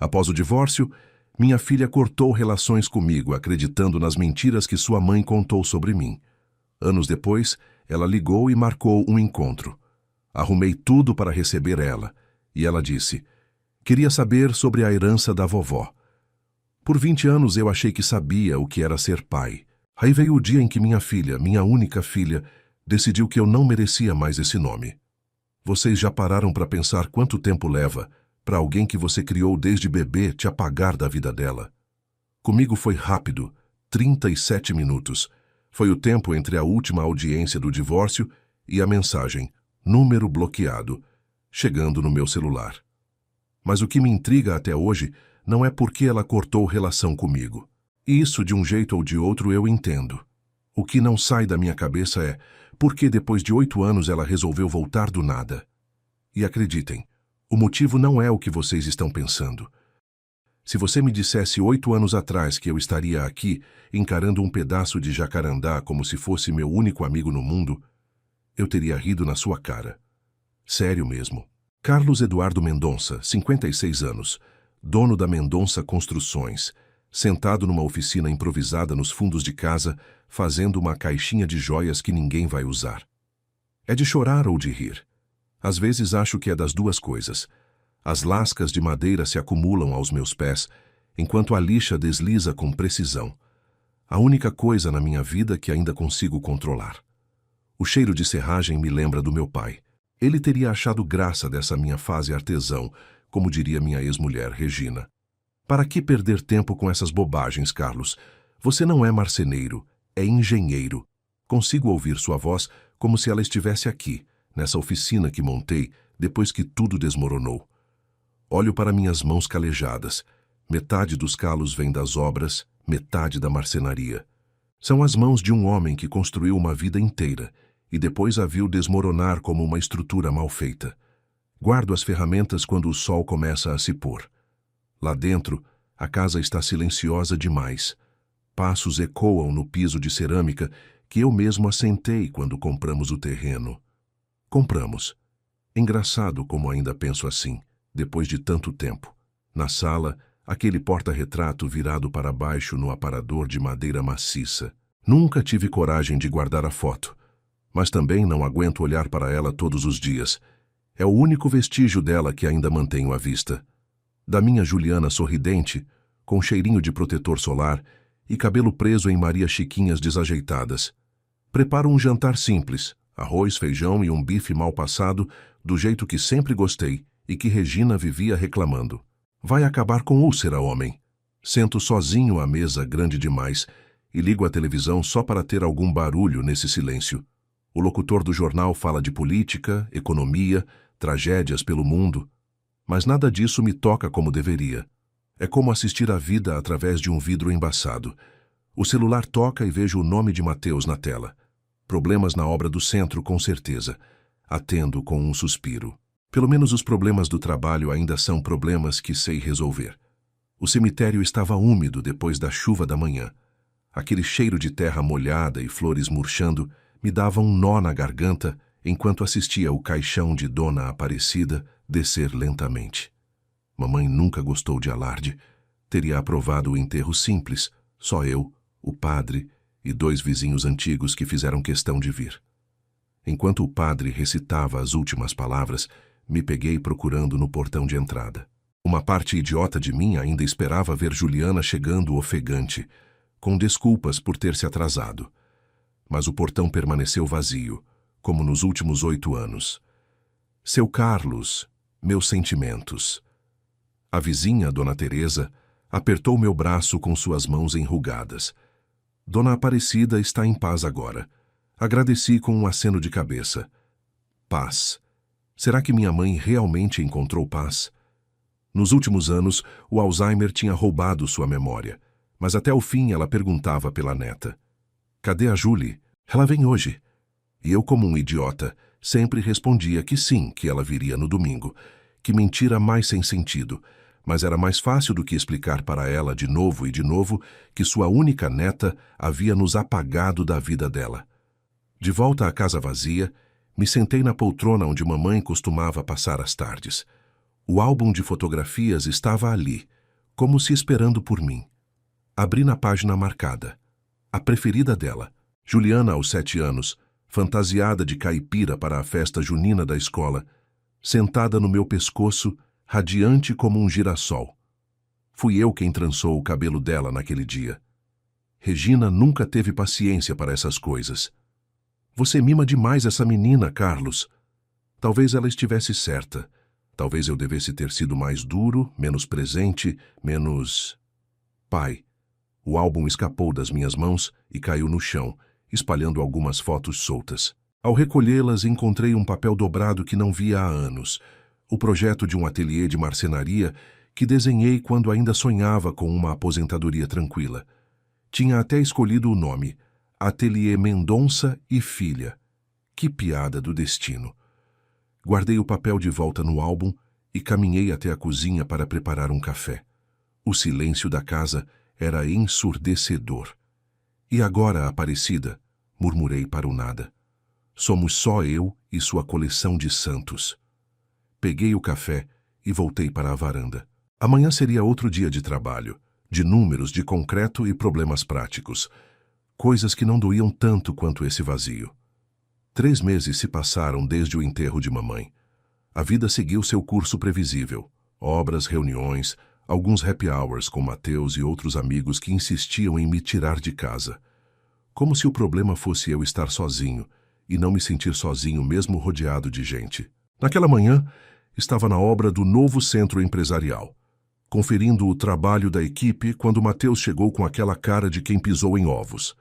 Após o divórcio, minha filha cortou relações comigo, acreditando nas mentiras que sua mãe contou sobre mim. Anos depois, ela ligou e marcou um encontro. Arrumei tudo para receber ela, e ela disse: queria saber sobre a herança da vovó. Por 20 anos eu achei que sabia o que era ser pai. Aí veio o dia em que minha filha, minha única filha, decidiu que eu não merecia mais esse nome. Vocês já pararam para pensar quanto tempo leva para alguém que você criou desde bebê te apagar da vida dela? Comigo foi rápido, 37 minutos. Foi o tempo entre a última audiência do divórcio e a mensagem, número bloqueado, chegando no meu celular. Mas o que me intriga até hoje não é porque ela cortou relação comigo. Isso, de um jeito ou de outro, eu entendo. O que não sai da minha cabeça é por que depois de 8 anos ela resolveu voltar do nada. E acreditem, o motivo não é o que vocês estão pensando. Se você me dissesse 8 anos atrás que eu estaria aqui, encarando um pedaço de jacarandá como se fosse meu único amigo no mundo, eu teria rido na sua cara. Sério mesmo. Carlos Eduardo Mendonça, 56 anos, dono da Mendonça Construções, sentado numa oficina improvisada nos fundos de casa, fazendo uma caixinha de joias que ninguém vai usar. É de chorar ou de rir. Às vezes acho que é das duas coisas. As lascas de madeira se acumulam aos meus pés, enquanto a lixa desliza com precisão. A única coisa na minha vida que ainda consigo controlar. O cheiro de serragem me lembra do meu pai. Ele teria achado graça dessa minha fase artesão, como diria minha ex-mulher, Regina. Para que perder tempo com essas bobagens, Carlos? Você não é marceneiro, é engenheiro. Consigo ouvir sua voz como se ela estivesse aqui, nessa oficina que montei depois que tudo desmoronou. Olho para minhas mãos calejadas. Metade dos calos vem das obras, metade da marcenaria. São as mãos de um homem que construiu uma vida inteira e depois a viu desmoronar como uma estrutura mal feita. Guardo as ferramentas quando o sol começa a se pôr. Lá dentro, a casa está silenciosa demais. Passos ecoam no piso de cerâmica que eu mesmo assentei quando compramos o terreno. Compramos. Engraçado como ainda penso assim, depois de tanto tempo. Na sala, aquele porta-retrato virado para baixo no aparador de madeira maciça. Nunca tive coragem de guardar a foto, mas também não aguento olhar para ela todos os dias. É o único vestígio dela que ainda mantenho à vista. Da minha Juliana sorridente, com cheirinho de protetor solar e cabelo preso em Maria Chiquinhas desajeitadas. Preparo um jantar simples, arroz, feijão e um bife mal passado, do jeito que sempre gostei e que Regina vivia reclamando. Vai acabar com úlcera, homem. Sento sozinho à mesa grande demais e ligo a televisão só para ter algum barulho nesse silêncio. O locutor do jornal fala de política, economia, tragédias pelo mundo, mas nada disso me toca como deveria. É como assistir a vida através de um vidro embaçado. O celular toca e vejo o nome de Mateus na tela. Problemas na obra do centro, com certeza. Atendo com um suspiro. Pelo menos os problemas do trabalho ainda são problemas que sei resolver. O cemitério estava úmido depois da chuva da manhã. Aquele cheiro de terra molhada e flores murchando me dava um nó na garganta enquanto assistia o caixão de Dona Aparecida descer lentamente. Mamãe nunca gostou de alarde. Teria aprovado o enterro simples, só eu, o padre e 2 vizinhos antigos que fizeram questão de vir. Enquanto o padre recitava as últimas palavras, me peguei procurando no portão de entrada. Uma parte idiota de mim ainda esperava ver Juliana chegando ofegante, com desculpas por ter se atrasado. Mas o portão permaneceu vazio, como nos últimos 8 anos. Seu Carlos, meus sentimentos. A vizinha, Dona Teresa, apertou meu braço com suas mãos enrugadas. Dona Aparecida está em paz agora. Agradeci com um aceno de cabeça. Paz. Será que minha mãe realmente encontrou paz? Nos últimos anos, o Alzheimer tinha roubado sua memória, mas até o fim ela perguntava pela neta. Cadê a Julie? Ela vem hoje. E eu, como um idiota, sempre respondia que sim, que ela viria no domingo. Que mentira mais sem sentido. Mas era mais fácil do que explicar para ela de novo e de novo que sua única neta havia nos apagado da vida dela. De volta à casa vazia, me sentei na poltrona onde mamãe costumava passar as tardes. O álbum de fotografias estava ali, como se esperando por mim. Abri na página marcada. A preferida dela, Juliana aos 7 anos, fantasiada de caipira para a festa junina da escola, sentada no meu pescoço, radiante como um girassol. Fui eu quem trançou o cabelo dela naquele dia. Regina nunca teve paciência para essas coisas. Você mima demais essa menina, Carlos. Talvez ela estivesse certa. Talvez eu devesse ter sido mais duro, menos presente, menos... Pai. O álbum escapou das minhas mãos e caiu no chão, espalhando algumas fotos soltas. Ao recolhê-las, encontrei um papel dobrado que não via há anos. O projeto de um ateliê de marcenaria que desenhei quando ainda sonhava com uma aposentadoria tranquila. Tinha até escolhido o nome, Ateliê Mendonça e Filha. Que piada do destino. Guardei o papel de volta no álbum e caminhei até a cozinha para preparar um café. O silêncio da casa era ensurdecedor. E agora, Aparecida, murmurei para o nada. Somos só eu e sua coleção de santos. Peguei o café e voltei para a varanda. Amanhã seria outro dia de trabalho, de números, de concreto e problemas práticos. Coisas que não doíam tanto quanto esse vazio. 3 meses se passaram desde o enterro de mamãe. A vida seguiu seu curso previsível. Obras, reuniões, alguns happy hours com Mateus e outros amigos que insistiam em me tirar de casa. Como se o problema fosse eu estar sozinho e não me sentir sozinho mesmo rodeado de gente. Naquela manhã, estava na obra do novo centro empresarial, conferindo o trabalho da equipe quando Mateus chegou com aquela cara de quem pisou em ovos.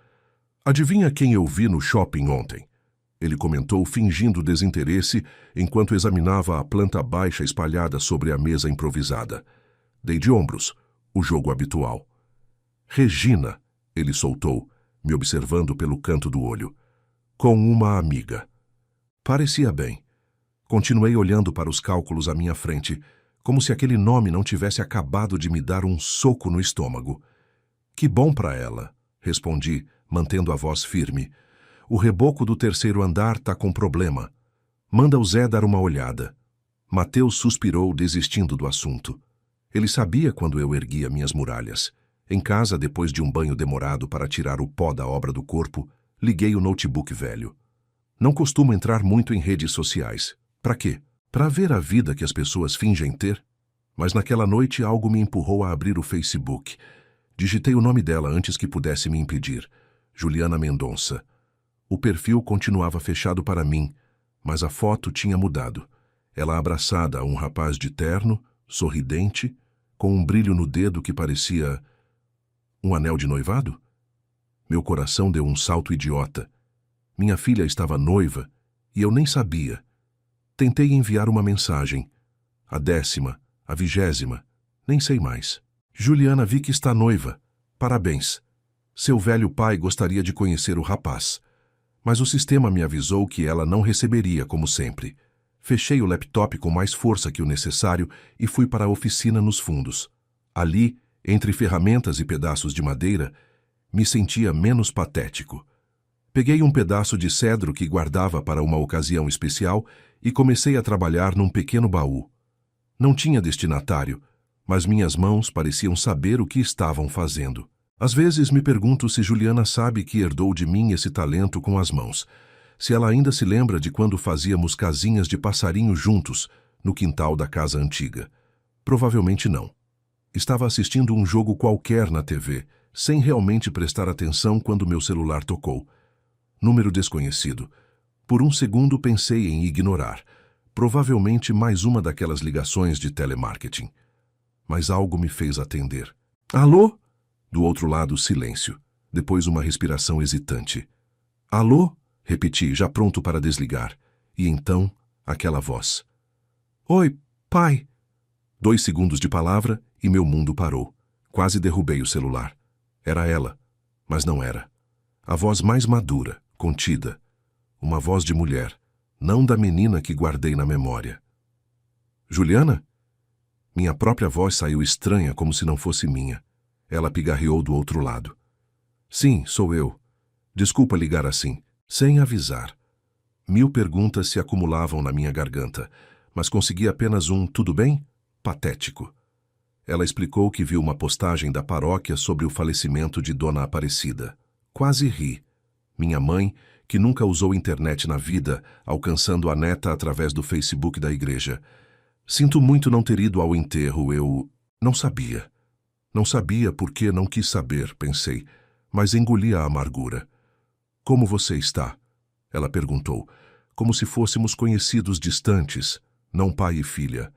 Adivinha quem eu vi no shopping ontem? Ele comentou fingindo desinteresse enquanto examinava a planta baixa espalhada sobre a mesa improvisada. Dei de ombros, o jogo habitual. Regina, ele soltou, me observando pelo canto do olho. Com uma amiga. Parecia bem. Continuei olhando para os cálculos à minha frente, como se aquele nome não tivesse acabado de me dar um soco no estômago. Que bom para ela, respondi, mantendo a voz firme. O reboco do 3º andar tá com problema. Manda o Zé dar uma olhada. Mateus suspirou, desistindo do assunto. Ele sabia quando eu erguia minhas muralhas. Em casa, depois de um banho demorado para tirar o pó da obra do corpo, liguei o notebook velho. Não costumo entrar muito em redes sociais. Para quê? Para ver a vida que as pessoas fingem ter? Mas naquela noite algo me empurrou a abrir o Facebook. Digitei o nome dela antes que pudesse me impedir. Juliana Mendonça. O perfil continuava fechado para mim, mas a foto tinha mudado. Ela abraçada a um rapaz de terno, sorridente, com um brilho no dedo que parecia... um anel de noivado? Meu coração deu um salto idiota. Minha filha estava noiva e eu nem sabia. Tentei enviar uma mensagem. A 10ª, a 20ª, nem sei mais. Juliana, vi que está noiva. Parabéns. Seu velho pai gostaria de conhecer o rapaz. Mas o sistema me avisou que ela não receberia, como sempre. Fechei o laptop com mais força que o necessário e fui para a oficina nos fundos. Ali, entre ferramentas e pedaços de madeira, me sentia menos patético. Peguei um pedaço de cedro que guardava para uma ocasião especial e comecei a trabalhar num pequeno baú. Não tinha destinatário, mas minhas mãos pareciam saber o que estavam fazendo. Às vezes me pergunto se Juliana sabe que herdou de mim esse talento com as mãos, se ela ainda se lembra de quando fazíamos casinhas de passarinho juntos no quintal da casa antiga. Provavelmente não. Estava assistindo um jogo qualquer na TV, sem realmente prestar atenção quando meu celular tocou. Número desconhecido. Por um segundo pensei em ignorar. Provavelmente mais uma daquelas ligações de telemarketing. Mas algo me fez atender. Alô? Do outro lado, silêncio. Depois uma respiração hesitante. Alô? Repeti, já pronto para desligar. E então, aquela voz. Oi, pai. 2 segundos de palavra e meu mundo parou. Quase derrubei o celular. Era ela, mas não era. A voz mais madura, contida. Uma voz de mulher, não da menina que guardei na memória. Juliana? Minha própria voz saiu estranha, como se não fosse minha. Ela pigarreou do outro lado. Sim, sou eu. Desculpa ligar assim, sem avisar. 1000 perguntas se acumulavam na minha garganta, mas consegui apenas um tudo bem? Patético. Ela explicou que viu uma postagem da paróquia sobre o falecimento de Dona Aparecida. Quase ri. Minha mãe, que nunca usou internet na vida, alcançando a neta através do Facebook da igreja. Sinto muito não ter ido ao enterro, eu não sabia. Não sabia porque não quis saber, pensei, mas engoli a amargura. Como você está? Ela perguntou, como se fôssemos conhecidos distantes, não pai e filha.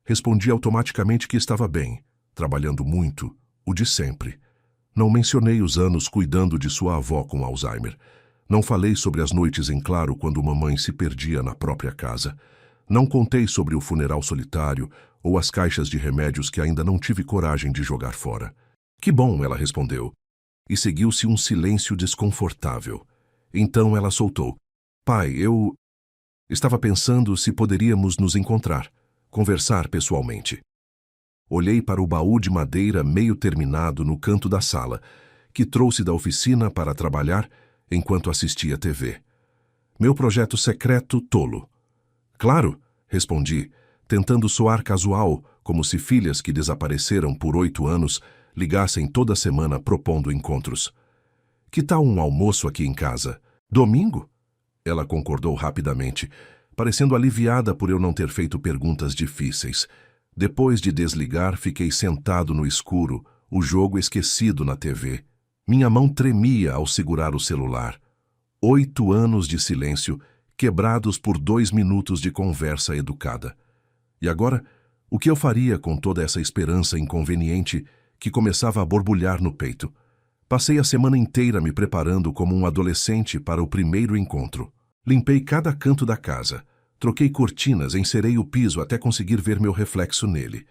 Respondi automaticamente que estava bem, trabalhando muito, o de sempre. Não mencionei os anos cuidando de sua avó com Alzheimer. Não falei sobre as noites em claro quando mamãe se perdia na própria casa. Não contei sobre o funeral solitário ou as caixas de remédios que ainda não tive coragem de jogar fora. Que bom, ela respondeu. E seguiu-se um silêncio desconfortável. Então ela soltou. Pai, eu estava pensando se poderíamos nos encontrar, conversar pessoalmente. Olhei para o baú de madeira meio terminado no canto da sala, que trouxe da oficina para trabalhar enquanto assistia TV. Meu projeto secreto tolo. Claro, respondi, tentando soar casual, como se filhas que desapareceram por 8 anos ligassem toda semana propondo encontros. Que tal um almoço aqui em casa? Domingo? Ela concordou rapidamente, parecendo aliviada por eu não ter feito perguntas difíceis. Depois de desligar, fiquei sentado no escuro, o jogo esquecido na TV. Minha mão tremia ao segurar o celular. 8 anos de silêncio, quebrados por 2 minutos de conversa educada. E agora, o que eu faria com toda essa esperança inconveniente que começava a borbulhar no peito? Passei a semana inteira me preparando como um adolescente para o primeiro encontro. Limpei cada canto da casa, troquei cortinas, encerei o piso até conseguir ver meu reflexo nele.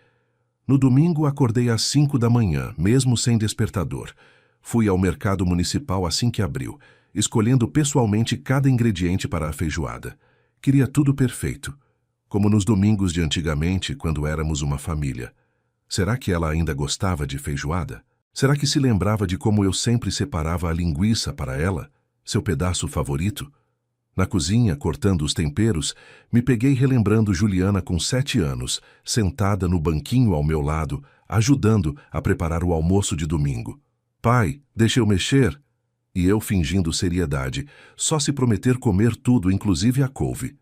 No domingo, acordei às 5 da manhã, mesmo sem despertador. Fui ao mercado municipal assim que abriu, escolhendo pessoalmente cada ingrediente para a feijoada. Queria tudo perfeito, como nos domingos de antigamente, quando éramos uma família. Será que ela ainda gostava de feijoada? Será que se lembrava de como eu sempre separava a linguiça para ela, seu pedaço favorito? Na cozinha, cortando os temperos, me peguei relembrando Juliana com 7 anos, sentada no banquinho ao meu lado, ajudando a preparar o almoço de domingo. Pai, deixa eu mexer? E eu fingindo seriedade, só se prometer comer tudo, inclusive a couve.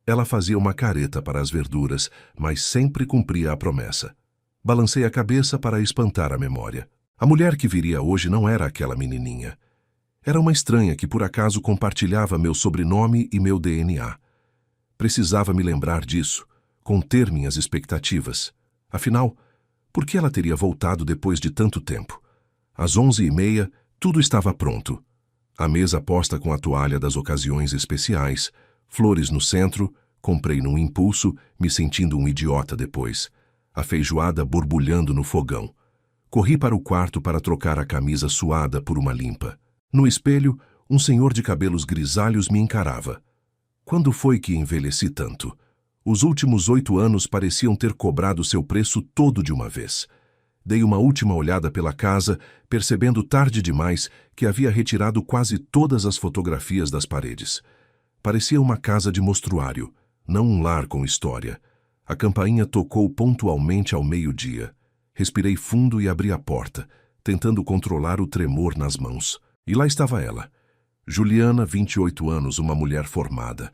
Ela fazia uma careta para as verduras, mas sempre cumpria a promessa. Balancei a cabeça para espantar a memória. A mulher que viria hoje não era aquela menininha. Era uma estranha que por acaso compartilhava meu sobrenome e meu DNA. Precisava me lembrar disso, conter minhas expectativas. Afinal, por que ela teria voltado depois de tanto tempo? Às 11h30, tudo estava pronto. A mesa posta com a toalha das ocasiões especiais, flores no centro, comprei num impulso, me sentindo um idiota depois. A feijoada borbulhando no fogão. Corri para o quarto para trocar a camisa suada por uma limpa. No espelho, um senhor de cabelos grisalhos me encarava. Quando foi que envelheci tanto? Os últimos 8 anos pareciam ter cobrado seu preço todo de uma vez. Dei uma última olhada pela casa, percebendo tarde demais que havia retirado quase todas as fotografias das paredes. Parecia uma casa de mostruário, não um lar com história. A campainha tocou pontualmente ao meio-dia. Respirei fundo e abri a porta, tentando controlar o tremor nas mãos. E lá estava ela. Juliana, 28 anos, uma mulher formada.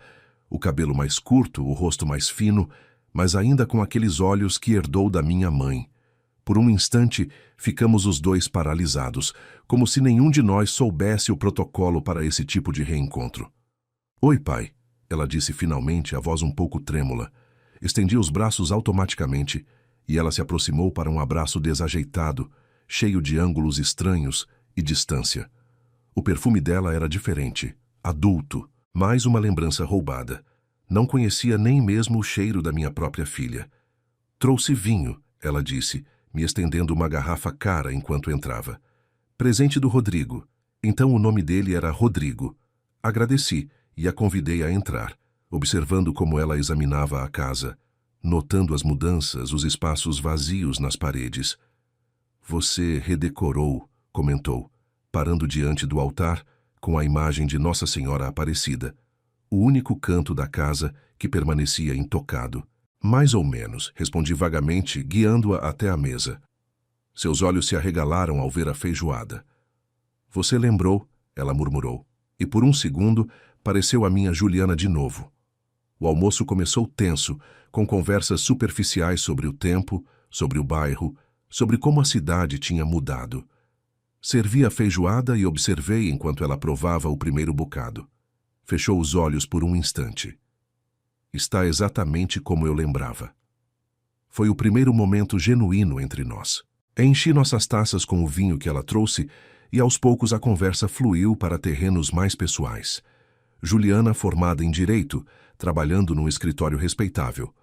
O cabelo mais curto, o rosto mais fino, mas ainda com aqueles olhos que herdou da minha mãe. Por um instante, ficamos os dois paralisados, como se nenhum de nós soubesse o protocolo para esse tipo de reencontro. Oi, pai, ela disse finalmente, a voz um pouco trêmula. Estendi os braços automaticamente, e ela se aproximou para um abraço desajeitado, cheio de ângulos estranhos e distância. O perfume dela era diferente, adulto, mais uma lembrança roubada. Não conhecia nem mesmo o cheiro da minha própria filha. Trouxe vinho, ela disse, me estendendo uma garrafa cara enquanto entrava. Presente do Rodrigo. Então o nome dele era Rodrigo. Agradeci e a convidei a entrar, observando como ela examinava a casa, notando as mudanças, os espaços vazios nas paredes. Você redecorou, comentou, parando diante do altar com a imagem de Nossa Senhora Aparecida, o único canto da casa que permanecia intocado. Mais ou menos, respondi vagamente, guiando-a até a mesa. Seus olhos se arregalaram ao ver a feijoada. Você lembrou, ela murmurou, e por um segundo pareceu a minha Juliana de novo. O almoço começou tenso, com conversas superficiais sobre o tempo, sobre o bairro, sobre como a cidade tinha mudado. Servi a feijoada e observei enquanto ela provava o primeiro bocado. Fechou os olhos por um instante. Está exatamente como eu lembrava. Foi o primeiro momento genuíno entre nós. Enchi nossas taças com o vinho que ela trouxe e aos poucos a conversa fluiu para terrenos mais pessoais. Juliana, formada em Direito, trabalhando num escritório respeitável.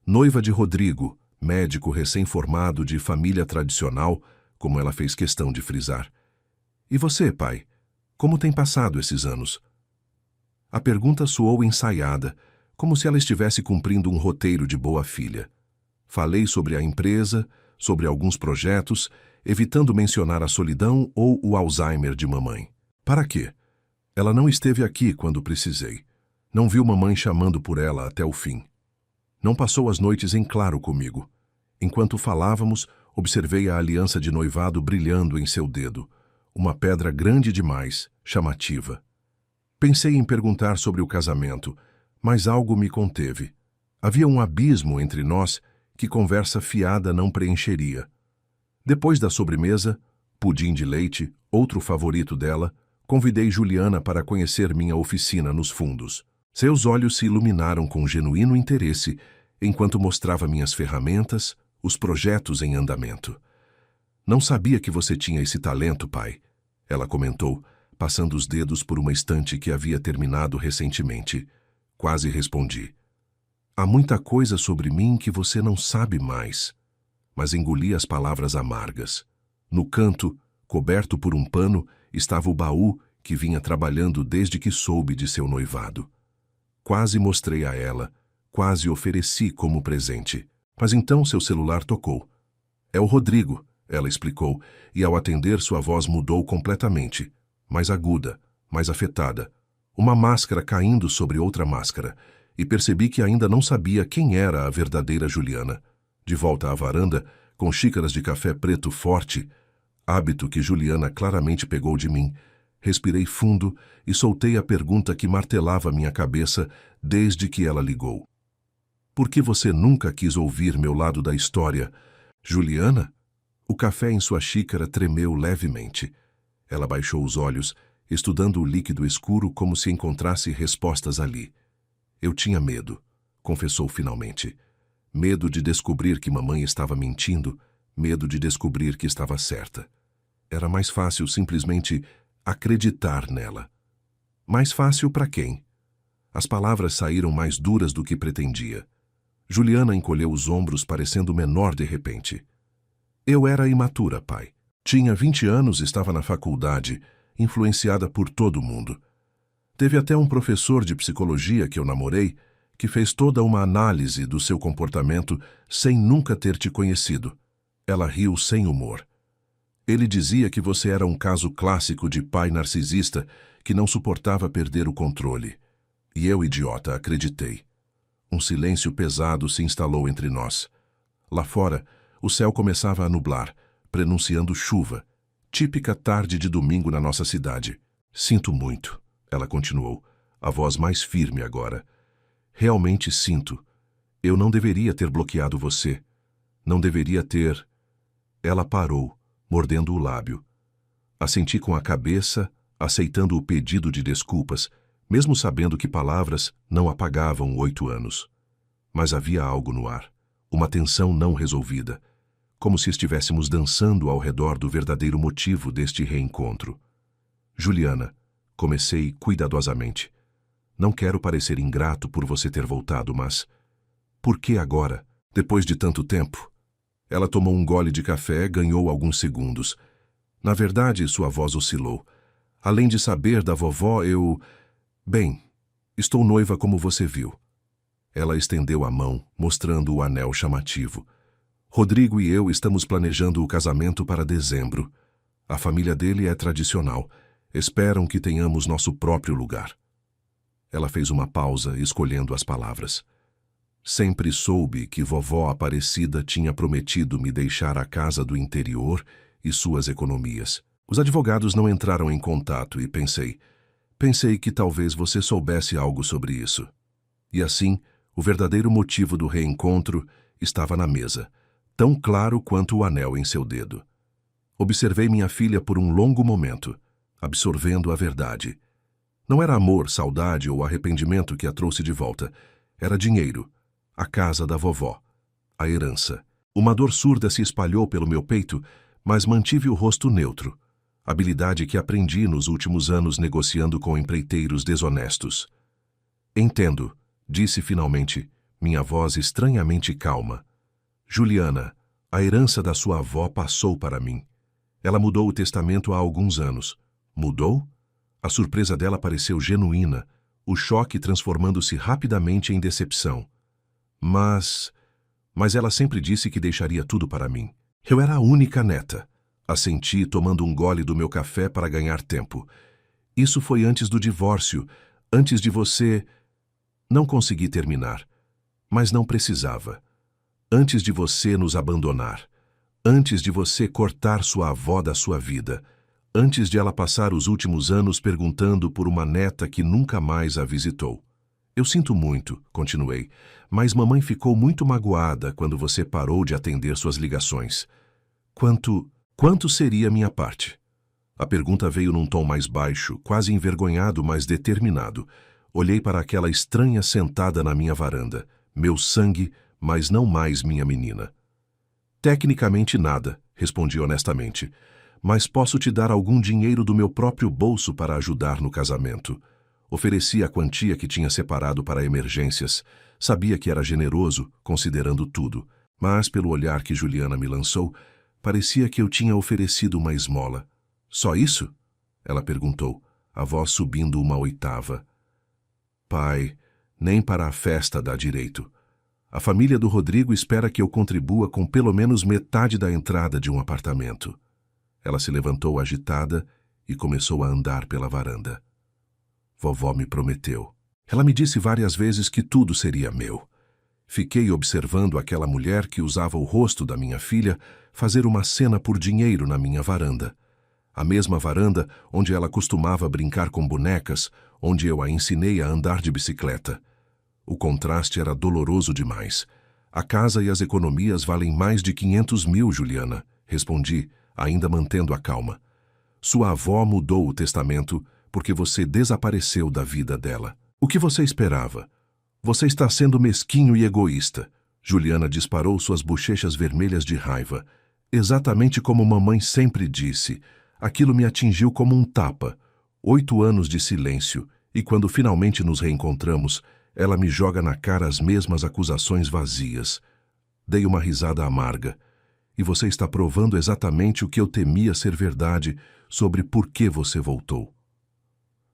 Noiva de Rodrigo, médico recém-formado de família tradicional, como ela fez questão de frisar. E você, pai? Como tem passado esses anos? A pergunta soou ensaiada, como se ela estivesse cumprindo um roteiro de boa filha. Falei sobre a empresa, sobre alguns projetos, evitando mencionar a solidão ou o Alzheimer de mamãe. Para quê? Ela não esteve aqui quando precisei. Não viu mamãe chamando por ela até o fim. Não passou as noites em claro comigo. Enquanto falávamos, observei a aliança de noivado brilhando em seu dedo. Uma pedra grande demais, chamativa. Pensei em perguntar sobre o casamento, mas algo me conteve. Havia um abismo entre nós que conversa fiada não preencheria. Depois da sobremesa, pudim de leite, outro favorito dela, convidei Juliana para conhecer minha oficina nos fundos. Seus olhos se iluminaram com genuíno interesse enquanto mostrava minhas ferramentas, os projetos em andamento. Não sabia que você tinha esse talento, pai, ela comentou, passando os dedos por uma estante que havia terminado recentemente. Quase respondi. Há muita coisa sobre mim que você não sabe mais. Mas engoli as palavras amargas. No canto, coberto por um pano, estava o baú que vinha trabalhando desde que soube de seu noivado. Quase mostrei a ela, quase ofereci como presente. Mas então seu celular tocou. É o Rodrigo, ela explicou, e ao atender sua voz mudou completamente, mais aguda, mais afetada, uma máscara caindo sobre outra máscara, e percebi que ainda não sabia quem era a verdadeira Juliana. De volta à varanda, com xícaras de café preto forte, hábito que Juliana claramente pegou de mim, respirei fundo e soltei a pergunta que martelava minha cabeça desde que ela ligou. Por que você nunca quis ouvir meu lado da história? Juliana? O café em sua xícara tremeu levemente. Ela baixou os olhos, estudando o líquido escuro como se encontrasse respostas ali. Eu tinha medo, confessou finalmente. Medo de descobrir que mamãe estava mentindo, medo de descobrir que estava certa. Era mais fácil simplesmente acreditar nela. Mais fácil para quem? As palavras saíram mais duras do que pretendia. Juliana encolheu os ombros, parecendo menor de repente. Eu era imatura, pai. Tinha 20 anos, estava na faculdade, influenciada por todo mundo. Teve até um professor de psicologia que eu namorei, que fez toda uma análise do seu comportamento sem nunca ter te conhecido. Ela riu sem humor. Ele dizia que você era um caso clássico de pai narcisista que não suportava perder o controle. E eu, idiota, acreditei. Um silêncio pesado se instalou entre nós. Lá fora, o céu começava a nublar, prenunciando chuva, típica tarde de domingo na nossa cidade. Sinto muito, ela continuou, a voz mais firme agora. Realmente sinto. Eu não deveria ter bloqueado você. Não deveria ter... Ela parou, mordendo o lábio. Assenti com a cabeça, aceitando o pedido de desculpas, mesmo sabendo que palavras não apagavam 8 anos. Mas havia algo no ar, uma tensão não resolvida, como se estivéssemos dançando ao redor do verdadeiro motivo deste reencontro. Juliana, comecei cuidadosamente. Não quero parecer ingrato por você ter voltado, mas... Por que agora, depois de tanto tempo? Ela tomou um gole de café, ganhou alguns segundos. Na verdade, sua voz oscilou. Além de saber da vovó, eu... Bem, estou noiva como você viu. Ela estendeu a mão, mostrando o anel chamativo. Rodrigo e eu estamos planejando o casamento para dezembro. A família dele é tradicional. Esperam que tenhamos nosso próprio lugar. Ela fez uma pausa, escolhendo as palavras. Sempre soube que vovó Aparecida tinha prometido me deixar a casa do interior e suas economias. Os advogados não entraram em contato e pensei que talvez você soubesse algo sobre isso. E assim, o verdadeiro motivo do reencontro estava na mesa, tão claro quanto o anel em seu dedo. Observei minha filha por um longo momento, absorvendo a verdade. Não era amor, saudade ou arrependimento que a trouxe de volta. Era dinheiro, a casa da vovó, a herança. Uma dor surda se espalhou pelo meu peito, mas mantive o rosto neutro, habilidade que aprendi nos últimos anos negociando com empreiteiros desonestos. Entendo, disse finalmente, minha voz estranhamente calma. Juliana, a herança da sua avó passou para mim. Ela mudou o testamento há alguns anos. Mudou? A surpresa dela pareceu genuína, o choque transformando-se rapidamente em decepção. Mas ela sempre disse que deixaria tudo para mim. Eu era a única neta. Assenti, tomando um gole do meu café para ganhar tempo. Isso foi antes do divórcio, antes de você... Não consegui terminar, mas não precisava. Antes de você nos abandonar. Antes de você cortar sua avó da sua vida. Antes de ela passar os últimos anos perguntando por uma neta que nunca mais a visitou. Eu sinto muito, continuei, mas mamãe ficou muito magoada quando você parou de atender suas ligações. Quanto seria minha parte? A pergunta veio num tom mais baixo, quase envergonhado, mas determinado. Olhei para aquela estranha sentada na minha varanda. Meu sangue, mas não mais minha menina. Tecnicamente nada, respondi honestamente. Mas posso te dar algum dinheiro do meu próprio bolso para ajudar no casamento. Ofereci a quantia que tinha separado para emergências. Sabia que era generoso, considerando tudo. Mas, pelo olhar que Juliana me lançou, parecia que eu tinha oferecido uma esmola. Só isso? Ela perguntou, a voz subindo uma oitava. Pai, nem para a festa dá direito. A família do Rodrigo espera que eu contribua com pelo menos metade da entrada de um apartamento. Ela se levantou agitada e começou a andar pela varanda. Vovó me prometeu. Ela me disse várias vezes que tudo seria meu. Fiquei observando aquela mulher que usava o rosto da minha filha fazer uma cena por dinheiro na minha varanda. A mesma varanda onde ela costumava brincar com bonecas, onde eu a ensinei a andar de bicicleta. O contraste era doloroso demais. A casa e as economias valem mais de 500 mil, Juliana, respondi, ainda mantendo a calma. Sua avó mudou o testamento porque você desapareceu da vida dela. O que você esperava? Você está sendo mesquinho e egoísta. Juliana disparou suas bochechas vermelhas de raiva. Exatamente como mamãe sempre disse. Aquilo me atingiu como um tapa. 8 anos de silêncio, e quando finalmente nos reencontramos, ela me joga na cara as mesmas acusações vazias. Dei uma risada amarga. E você está provando exatamente o que eu temia ser verdade sobre por que você voltou.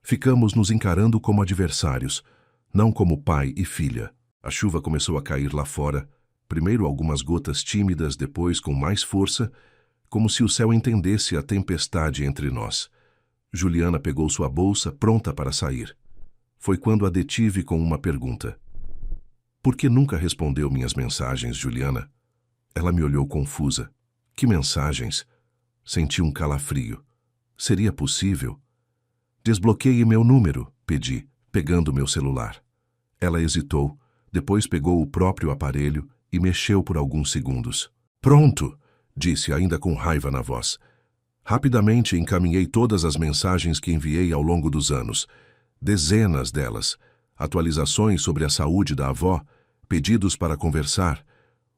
Ficamos nos encarando como adversários, não como pai e filha. A chuva começou a cair lá fora, primeiro algumas gotas tímidas, depois com mais força, como se o céu entendesse a tempestade entre nós. Juliana pegou sua bolsa, pronta para sair. Foi quando a detive com uma pergunta. Por que nunca respondeu minhas mensagens, Juliana? Ela me olhou confusa. Que mensagens? Senti um calafrio. Seria possível? Desbloqueie meu número, pedi, pegando meu celular. Ela hesitou, depois pegou o próprio aparelho e mexeu por alguns segundos. Pronto, disse ainda com raiva na voz. Rapidamente encaminhei todas as mensagens que enviei ao longo dos anos. Dezenas delas. Atualizações sobre a saúde da avó, pedidos para conversar,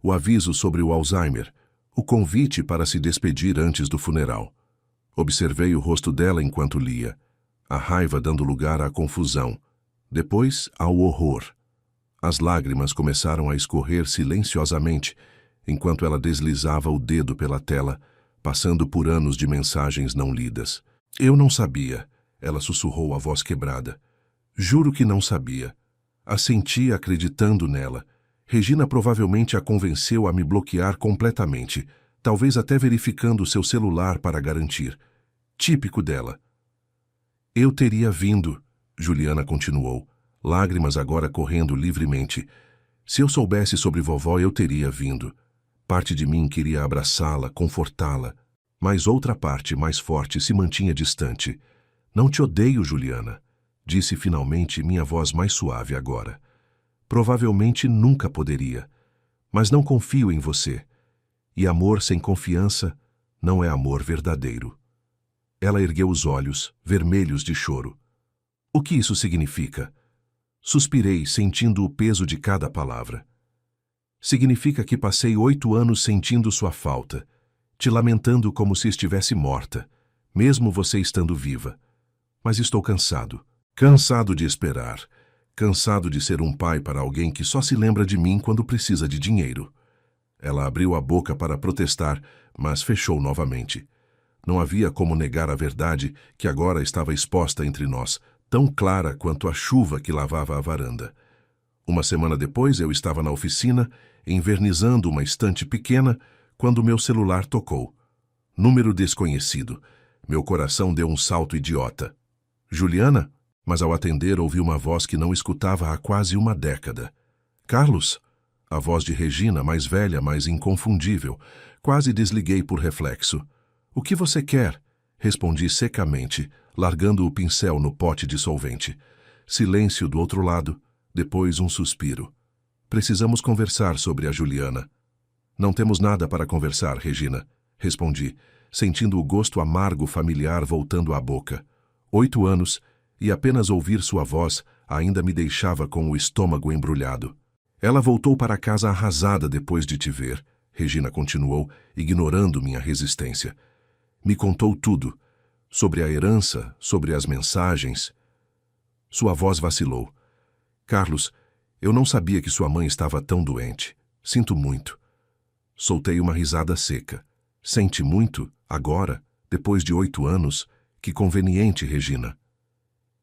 o aviso sobre o Alzheimer, o convite para se despedir antes do funeral. Observei o rosto dela enquanto lia, a raiva dando lugar à confusão, depois ao horror. As lágrimas começaram a escorrer silenciosamente, enquanto ela deslizava o dedo pela tela, passando por anos de mensagens não lidas. Eu não sabia, ela sussurrou a voz quebrada. Juro que não sabia. Assenti acreditando nela. Regina provavelmente a convenceu a me bloquear completamente, talvez até verificando seu celular para garantir. Típico dela. Eu teria vindo, Juliana continuou, lágrimas agora correndo livremente. Se eu soubesse sobre vovó, eu teria vindo. Parte de mim queria abraçá-la, confortá-la, mas outra parte, mais forte, se mantinha distante. Não te odeio, Juliana, disse finalmente minha voz mais suave agora. Provavelmente nunca poderia, mas não confio em você. E amor sem confiança não é amor verdadeiro. Ela ergueu os olhos, vermelhos de choro. O que isso significa? Suspirei, sentindo o peso de cada palavra. Significa que passei 8 anos sentindo sua falta, te lamentando como se estivesse morta, mesmo você estando viva. Mas estou cansado. Cansado de esperar. Cansado de ser um pai para alguém que só se lembra de mim quando precisa de dinheiro. Ela abriu a boca para protestar, mas fechou novamente. Não havia como negar a verdade que agora estava exposta entre nós, tão clara quanto a chuva que lavava a varanda. Uma semana depois, eu estava na oficina, envernizando uma estante pequena, quando meu celular tocou. Número desconhecido. Meu coração deu um salto idiota. Juliana? Mas ao atender, ouvi uma voz que não escutava há quase uma década. Carlos? A voz de Regina, mais velha, mas inconfundível. Quase desliguei por reflexo. O que você quer? Respondi secamente, largando o pincel no pote de solvente. Silêncio do outro lado, depois um suspiro. Precisamos conversar sobre a Juliana. Não temos nada para conversar, Regina, respondi, sentindo o gosto amargo familiar voltando à boca. 8 anos, e apenas ouvir sua voz ainda me deixava com o estômago embrulhado. Ela voltou para casa arrasada depois de te ver, Regina continuou, ignorando minha resistência. Me contou tudo, sobre a herança, sobre as mensagens. Sua voz vacilou. Carlos, eu não sabia que sua mãe estava tão doente. Sinto muito. Soltei uma risada seca. Sente muito, agora, depois de 8 anos? Que conveniente, Regina.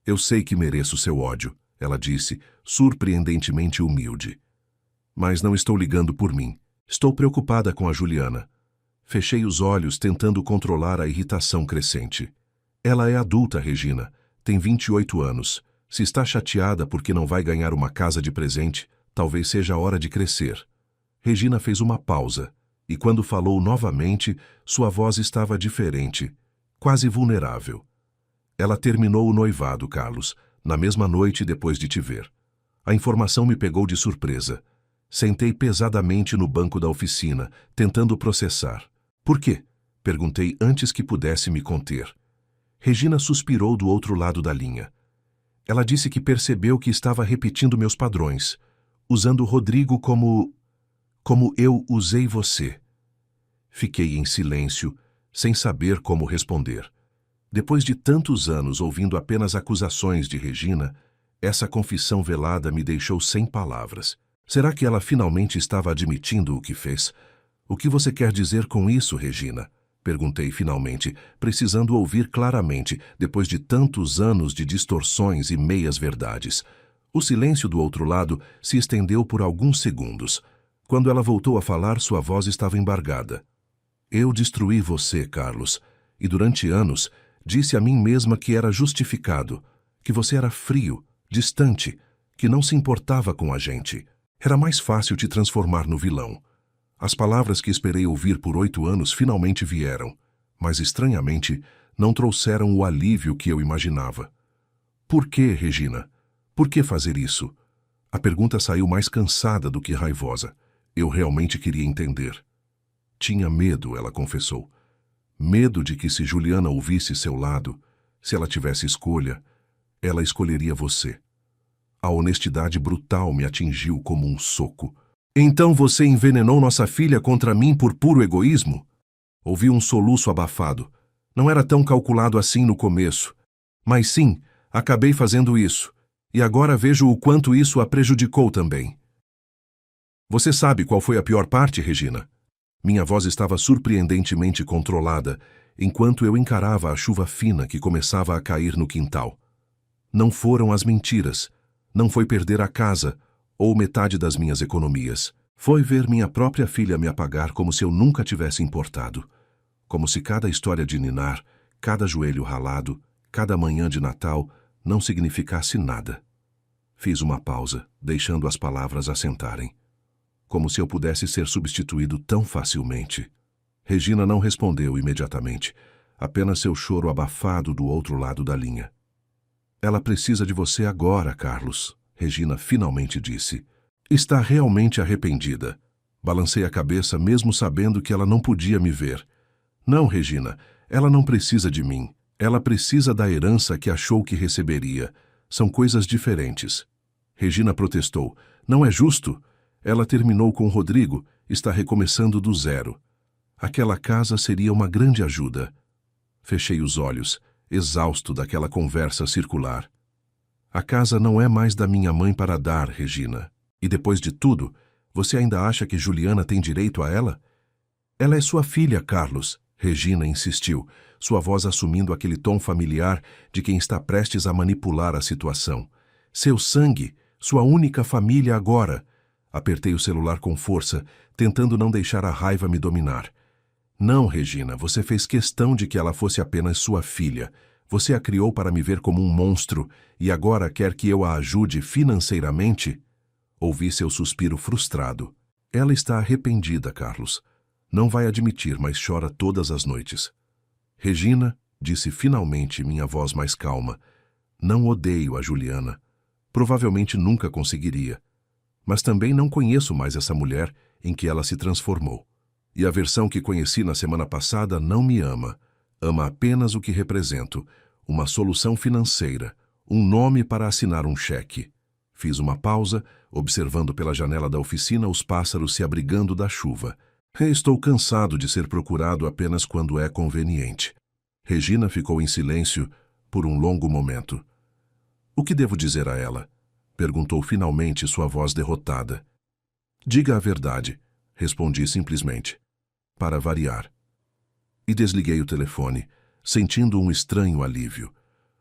Eu sei que mereço seu ódio, ela disse, surpreendentemente humilde. Mas não estou ligando por mim. Estou preocupada com a Juliana. Fechei os olhos, tentando controlar a irritação crescente. Ela é adulta, Regina. Tem 28 anos. Se está chateada porque não vai ganhar uma casa de presente, talvez seja a hora de crescer. Regina fez uma pausa, e quando falou novamente, sua voz estava diferente, quase vulnerável. Ela terminou o noivado, Carlos, na mesma noite depois de te ver. A informação me pegou de surpresa. Sentei pesadamente no banco da oficina, tentando processar. Por quê? Perguntei antes que pudesse me conter. Regina suspirou do outro lado da linha. Ela disse que percebeu que estava repetindo meus padrões, usando Rodrigo como eu usei você. Fiquei em silêncio, sem saber como responder. Depois de tantos anos ouvindo apenas acusações de Regina, essa confissão velada me deixou sem palavras. Será que ela finalmente estava admitindo o que fez? O que você quer dizer com isso, Regina? Perguntei finalmente, precisando ouvir claramente, depois de tantos anos de distorções e meias-verdades. O silêncio do outro lado se estendeu por alguns segundos. Quando ela voltou a falar, sua voz estava embargada. Eu destruí você, Carlos, e durante anos disse a mim mesma que era justificado, que você era frio, distante, que não se importava com a gente. Era mais fácil te transformar no vilão. As palavras que esperei ouvir por 8 anos finalmente vieram, mas estranhamente não trouxeram o alívio que eu imaginava. Por que, Regina? Por que fazer isso? A pergunta saiu mais cansada do que raivosa. Eu realmente queria entender. Tinha medo, ela confessou. Medo de que se Juliana ouvisse seu lado, se ela tivesse escolha, ela escolheria você. A honestidade brutal me atingiu como um soco. Então você envenenou nossa filha contra mim por puro egoísmo? Ouvi um soluço abafado. Não era tão calculado assim no começo. Mas sim, acabei fazendo isso. E agora vejo o quanto isso a prejudicou também. Você sabe qual foi a pior parte, Regina? Minha voz estava surpreendentemente controlada, enquanto eu encarava a chuva fina que começava a cair no quintal. Não foram as mentiras. Não foi perder a casa, ou metade das minhas economias. Foi ver minha própria filha me apagar como se eu nunca tivesse importado. Como se cada história de ninar, cada joelho ralado, cada manhã de Natal não significasse nada. Fiz uma pausa, deixando as palavras assentarem. Como se eu pudesse ser substituído tão facilmente. Regina não respondeu imediatamente, apenas seu choro abafado do outro lado da linha. Ela precisa de você agora, Carlos, Regina finalmente disse. Está realmente arrependida. Balancei a cabeça mesmo sabendo que ela não podia me ver. Não, Regina, ela não precisa de mim. Ela precisa da herança que achou que receberia. São coisas diferentes. Regina protestou. Não é justo. Ela terminou com Rodrigo, está recomeçando do zero. Aquela casa seria uma grande ajuda. Fechei os olhos, exausto daquela conversa circular. A casa não é mais da minha mãe para dar, Regina. E depois de tudo, você ainda acha que Juliana tem direito a ela? Ela é sua filha, Carlos, Regina insistiu, sua voz assumindo aquele tom familiar de quem está prestes a manipular a situação. Seu sangue, sua única família agora. Apertei o celular com força, tentando não deixar a raiva me dominar. Não, Regina, você fez questão de que ela fosse apenas sua filha. Você a criou para me ver como um monstro e agora quer que eu a ajude financeiramente? Ouvi seu suspiro frustrado. Ela está arrependida, Carlos. Não vai admitir, mas chora todas as noites. Regina, disse finalmente minha voz mais calma, não odeio a Juliana. Provavelmente nunca conseguiria. Mas também não conheço mais essa mulher em que ela se transformou. E a versão que conheci na semana passada não me ama. Ama apenas o que represento, uma solução financeira, um nome para assinar um cheque. Fiz uma pausa, observando pela janela da oficina os pássaros se abrigando da chuva. Estou cansado de ser procurado apenas quando é conveniente. Regina ficou em silêncio por um longo momento. O que devo dizer a ela? Perguntou finalmente sua voz derrotada. Diga a verdade, respondi simplesmente. Para variar. E desliguei o telefone, sentindo um estranho alívio.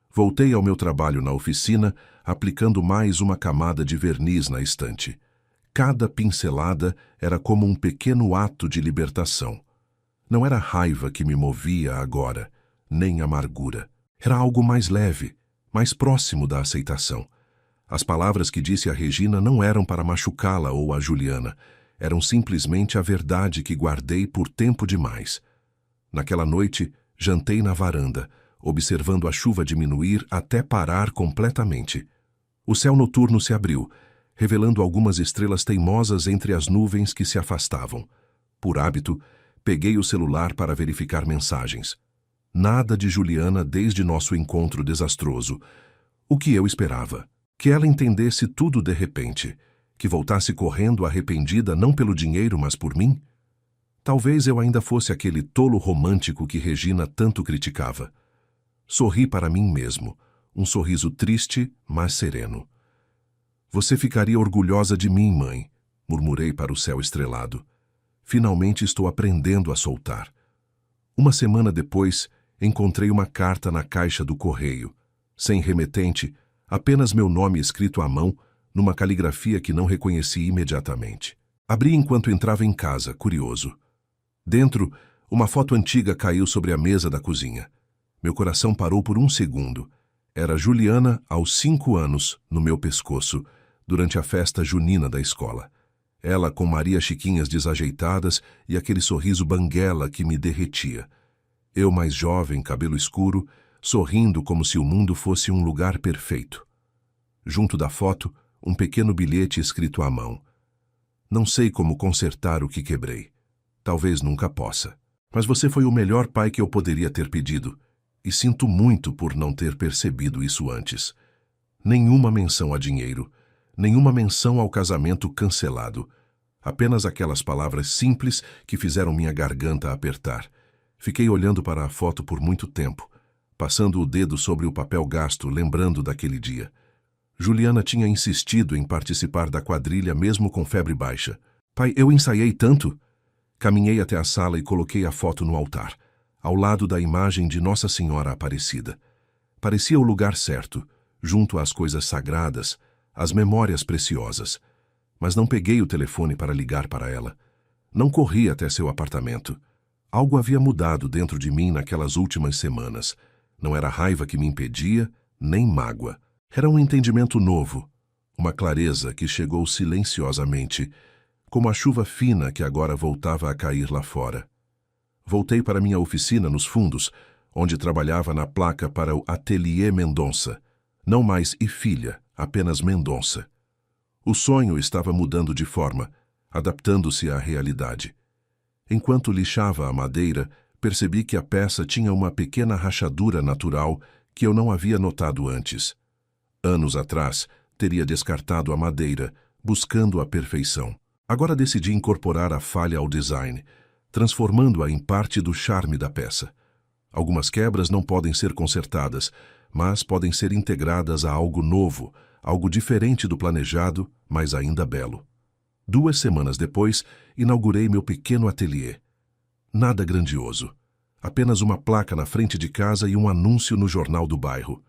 Voltei ao meu trabalho na oficina, aplicando mais uma camada de verniz na estante. Cada pincelada era como um pequeno ato de libertação. Não era raiva que me movia agora, nem amargura. Era algo mais leve, mais próximo da aceitação. As palavras que disse a Regina não eram para machucá-la ou a Juliana, eram simplesmente a verdade que guardei por tempo demais. Naquela noite, jantei na varanda, observando a chuva diminuir até parar completamente. O céu noturno se abriu, revelando algumas estrelas teimosas entre as nuvens que se afastavam. Por hábito, peguei o celular para verificar mensagens. Nada de Juliana desde nosso encontro desastroso. O que eu esperava? Que ela entendesse tudo de repente, que voltasse correndo arrependida não pelo dinheiro, mas por mim? Talvez eu ainda fosse aquele tolo romântico que Regina tanto criticava. Sorri para mim mesmo, um sorriso triste, mas sereno. Você ficaria orgulhosa de mim, mãe, murmurei para o céu estrelado. Finalmente estou aprendendo a soltar. Uma semana depois, encontrei uma carta na caixa do correio. Sem remetente, apenas meu nome escrito à mão, numa caligrafia que não reconheci imediatamente. Abri enquanto entrava em casa, curioso. Dentro, uma foto antiga caiu sobre a mesa da cozinha. Meu coração parou por um segundo. Era Juliana, aos 5 anos, no meu pescoço, durante a festa junina da escola. Ela com Maria Chiquinhas desajeitadas e aquele sorriso banguela que me derretia. Eu mais jovem, cabelo escuro, sorrindo como se o mundo fosse um lugar perfeito. Junto da foto, um pequeno bilhete escrito à mão. Não sei como consertar o que quebrei. Talvez nunca possa. Mas você foi o melhor pai que eu poderia ter pedido. E sinto muito por não ter percebido isso antes. Nenhuma menção a dinheiro. Nenhuma menção ao casamento cancelado. Apenas aquelas palavras simples que fizeram minha garganta apertar. Fiquei olhando para a foto por muito tempo, passando o dedo sobre o papel gasto, lembrando daquele dia. Juliana tinha insistido em participar da quadrilha mesmo com febre baixa. Pai, eu ensaiei tanto. Caminhei até a sala e coloquei a foto no altar, ao lado da imagem de Nossa Senhora Aparecida. Parecia o lugar certo, junto às coisas sagradas, às memórias preciosas. Mas não peguei o telefone para ligar para ela. Não corri até seu apartamento. Algo havia mudado dentro de mim naquelas últimas semanas. Não era raiva que me impedia, nem mágoa. Era um entendimento novo. uma clareza que chegou silenciosamente, como a chuva fina que agora voltava a cair lá fora. Voltei para minha oficina nos fundos, onde trabalhava na placa para o Ateliê Mendonça. Não mais e filha, apenas Mendonça. O sonho estava mudando de forma, adaptando-se à realidade. Enquanto lixava a madeira, percebi que a peça tinha uma pequena rachadura natural que eu não havia notado antes. Anos atrás, teria descartado a madeira, buscando a perfeição. Agora decidi incorporar a falha ao design, transformando-a em parte do charme da peça. Algumas quebras não podem ser consertadas, mas podem ser integradas a algo novo, algo diferente do planejado, mas ainda belo. 2 semanas depois, inaugurei meu pequeno ateliê. Nada grandioso. Apenas uma placa na frente de casa e um anúncio no jornal do bairro.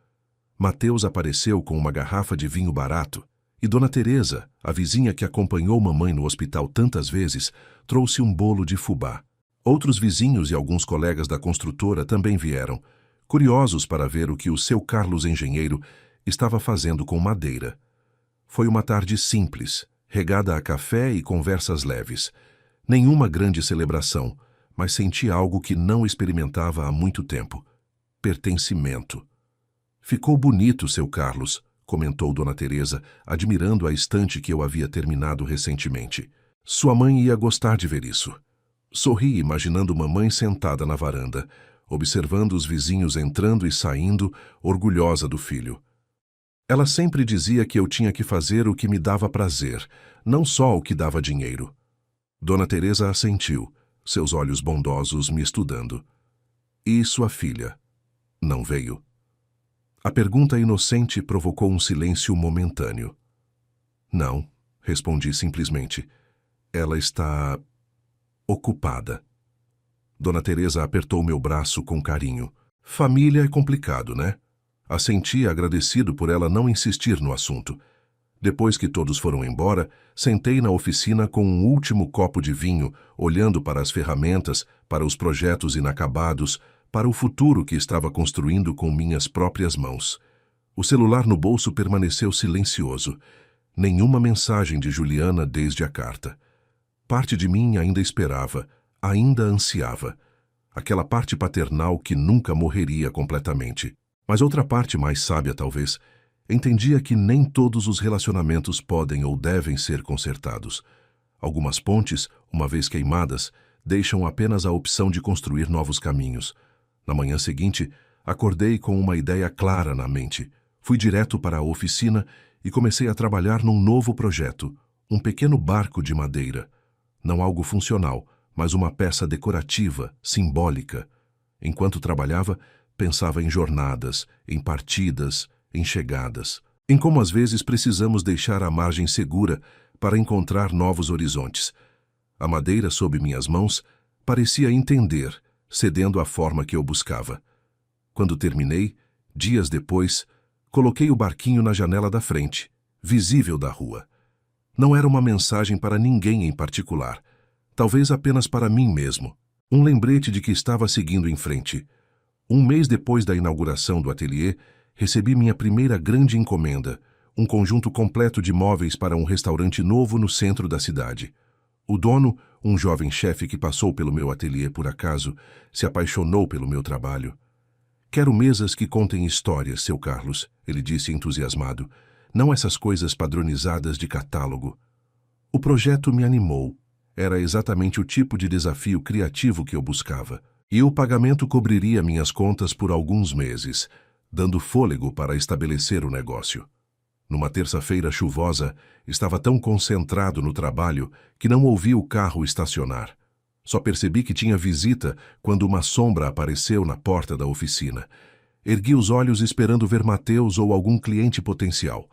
Mateus apareceu com uma garrafa de vinho barato e Dona Teresa, a vizinha que acompanhou mamãe no hospital tantas vezes, trouxe um bolo de fubá. Outros vizinhos e alguns colegas da construtora também vieram, curiosos para ver o que o seu Carlos engenheiro estava fazendo com madeira. Foi uma tarde simples, regada a café e conversas leves. Nenhuma grande celebração, mas senti algo que não experimentava há muito tempo. Pertencimento. Ficou bonito, seu Carlos, comentou Dona Teresa, admirando a estante que eu havia terminado recentemente. Sua mãe ia gostar de ver isso. Sorri, imaginando mamãe sentada na varanda, observando os vizinhos entrando e saindo, orgulhosa do filho. Ela sempre dizia que eu tinha que fazer o que me dava prazer, não só o que dava dinheiro. Dona Teresa assentiu, seus olhos bondosos me estudando. E sua filha? Não veio? A pergunta inocente provocou um silêncio momentâneo. Não, respondi simplesmente. Ela está ocupada. Dona Teresa apertou meu braço com carinho. Família é complicado, né? Assenti agradecido por ela não insistir no assunto. Depois que todos foram embora, sentei na oficina com um último copo de vinho, olhando para as ferramentas, para os projetos inacabados, para o futuro que estava construindo com minhas próprias mãos. O celular no bolso permaneceu silencioso. Nenhuma mensagem de Juliana desde a carta. Parte de mim ainda esperava, ainda ansiava. Aquela parte paternal que nunca morreria completamente. Mas outra parte mais sábia, talvez, entendia que nem todos os relacionamentos podem ou devem ser consertados. Algumas pontes, uma vez queimadas, deixam apenas a opção de construir novos caminhos. Na manhã seguinte, acordei com uma ideia clara na mente. Fui direto para a oficina e comecei a trabalhar num novo projeto, um pequeno barco de madeira. Não algo funcional, mas uma peça decorativa, simbólica. Enquanto trabalhava, pensava em jornadas, em partidas, em chegadas, em como às vezes precisamos deixar a margem segura para encontrar novos horizontes. A madeira sob minhas mãos parecia entender, cedendo à forma que eu buscava. Quando terminei, dias depois, coloquei o barquinho na janela da frente, visível da rua. Não era uma mensagem para ninguém em particular, talvez apenas para mim mesmo. Um lembrete de que estava seguindo em frente. 1 mês depois da inauguração do ateliê, recebi minha primeira grande encomenda, um conjunto completo de móveis para um restaurante novo no centro da cidade. O dono, um jovem chefe que passou pelo meu ateliê por acaso, se apaixonou pelo meu trabalho. Quero mesas que contem histórias, seu Carlos, ele disse entusiasmado, não essas coisas padronizadas de catálogo. O projeto me animou. Era exatamente o tipo de desafio criativo que eu buscava. E o pagamento cobriria minhas contas por alguns meses, dando fôlego para estabelecer o negócio. Numa terça-feira chuvosa, estava tão concentrado no trabalho que não ouvi o carro estacionar. Só percebi que tinha visita quando uma sombra apareceu na porta da oficina. Ergui os olhos esperando ver Mateus ou algum cliente potencial.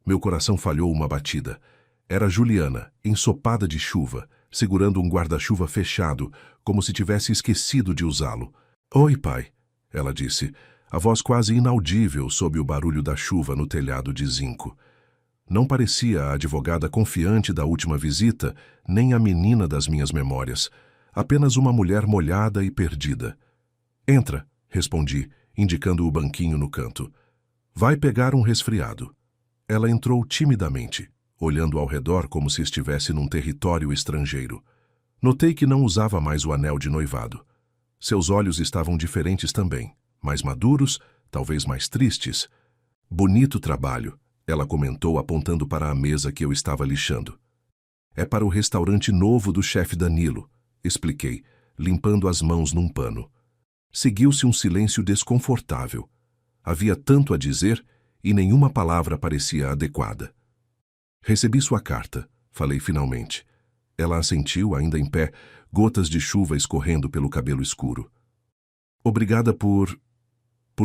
Meu coração falhou uma batida. Era Juliana, ensopada de chuva, segurando um guarda-chuva fechado, como se tivesse esquecido de usá-lo. "Oi, pai", ela disse, a voz quase inaudível sob o barulho da chuva no telhado de zinco. Não parecia a advogada confiante da última visita, nem a menina das minhas memórias. Apenas uma mulher molhada e perdida. "Entra", respondi, indicando o banquinho no canto. "Vai pegar um resfriado." Ela entrou timidamente, olhando ao redor como se estivesse num território estrangeiro. Notei que não usava mais o anel de noivado. Seus olhos estavam diferentes também, mais maduros, talvez mais tristes. Bonito trabalho, ela comentou apontando para a mesa que eu estava lixando. É para o restaurante novo do chefe Danilo, expliquei, limpando as mãos num pano. Seguiu-se um silêncio desconfortável. Havia tanto a dizer e nenhuma palavra parecia adequada. Recebi sua carta, falei finalmente. Ela assentiu, ainda em pé, gotas de chuva escorrendo pelo cabelo escuro. Obrigada por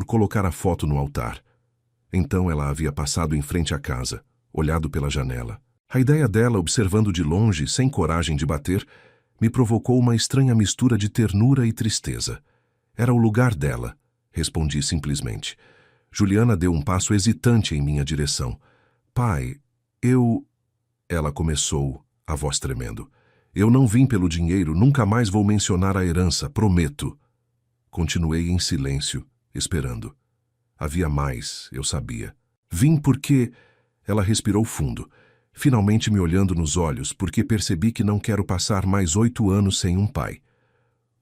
colocar a foto no altar. Então ela havia passado em frente à casa, olhado pela janela. A ideia dela, observando de longe, sem coragem de bater, me provocou uma estranha mistura de ternura e tristeza. Era o lugar dela, respondi simplesmente. Juliana deu um passo hesitante em minha direção. Pai, Ela começou, a voz tremendo. Eu não vim pelo dinheiro, nunca mais vou mencionar a herança, prometo. Continuei em silêncio, esperando. Havia mais, eu sabia. Vim porque... Ela respirou fundo, finalmente me olhando nos olhos, porque percebi que não quero passar mais 8 anos sem um pai.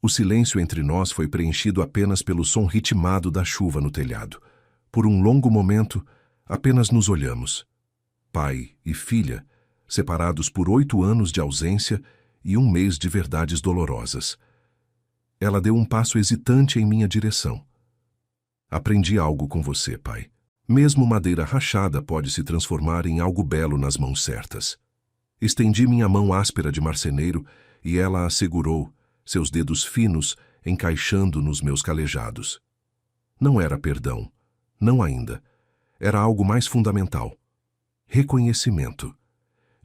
O silêncio entre nós foi preenchido apenas pelo som ritmado da chuva no telhado. Por um longo momento, apenas nos olhamos. Pai e filha, separados por 8 anos de ausência e um mês de verdades dolorosas. Ela deu um passo hesitante em minha direção. Aprendi algo com você, pai. Mesmo madeira rachada pode se transformar em algo belo nas mãos certas. Estendi minha mão áspera de marceneiro e ela a segurou, seus dedos finos encaixando nos meus calejados. Não era perdão, não ainda. Era algo mais fundamental. Reconhecimento.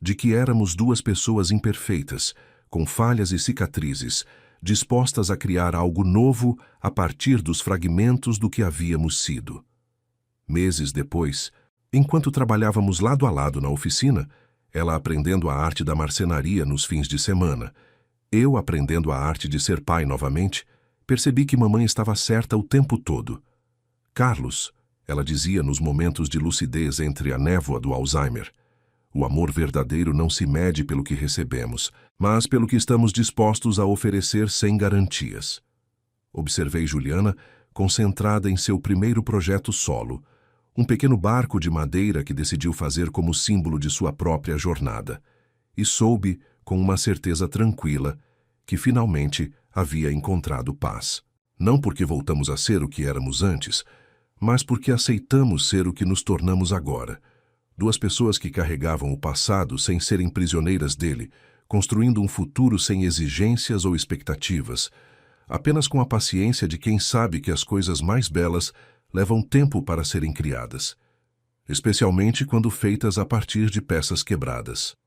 De que éramos 2 pessoas imperfeitas, com falhas e cicatrizes, dispostas a criar algo novo a partir dos fragmentos do que havíamos sido. Meses depois, enquanto trabalhávamos lado a lado na oficina, ela aprendendo a arte da marcenaria nos fins de semana, eu aprendendo a arte de ser pai novamente, percebi que mamãe estava certa o tempo todo. Carlos, ela dizia nos momentos de lucidez entre a névoa do Alzheimer, o amor verdadeiro não se mede pelo que recebemos, mas pelo que estamos dispostos a oferecer sem garantias. Observei Juliana, concentrada em seu primeiro projeto solo, um pequeno barco de madeira que decidiu fazer como símbolo de sua própria jornada, e soube, com uma certeza tranquila, que finalmente havia encontrado paz. Não porque voltamos a ser o que éramos antes, mas porque aceitamos ser o que nos tornamos agora. 2 pessoas que carregavam o passado sem serem prisioneiras dele, construindo um futuro sem exigências ou expectativas, apenas com a paciência de quem sabe que as coisas mais belas levam tempo para serem criadas, especialmente quando feitas a partir de peças quebradas.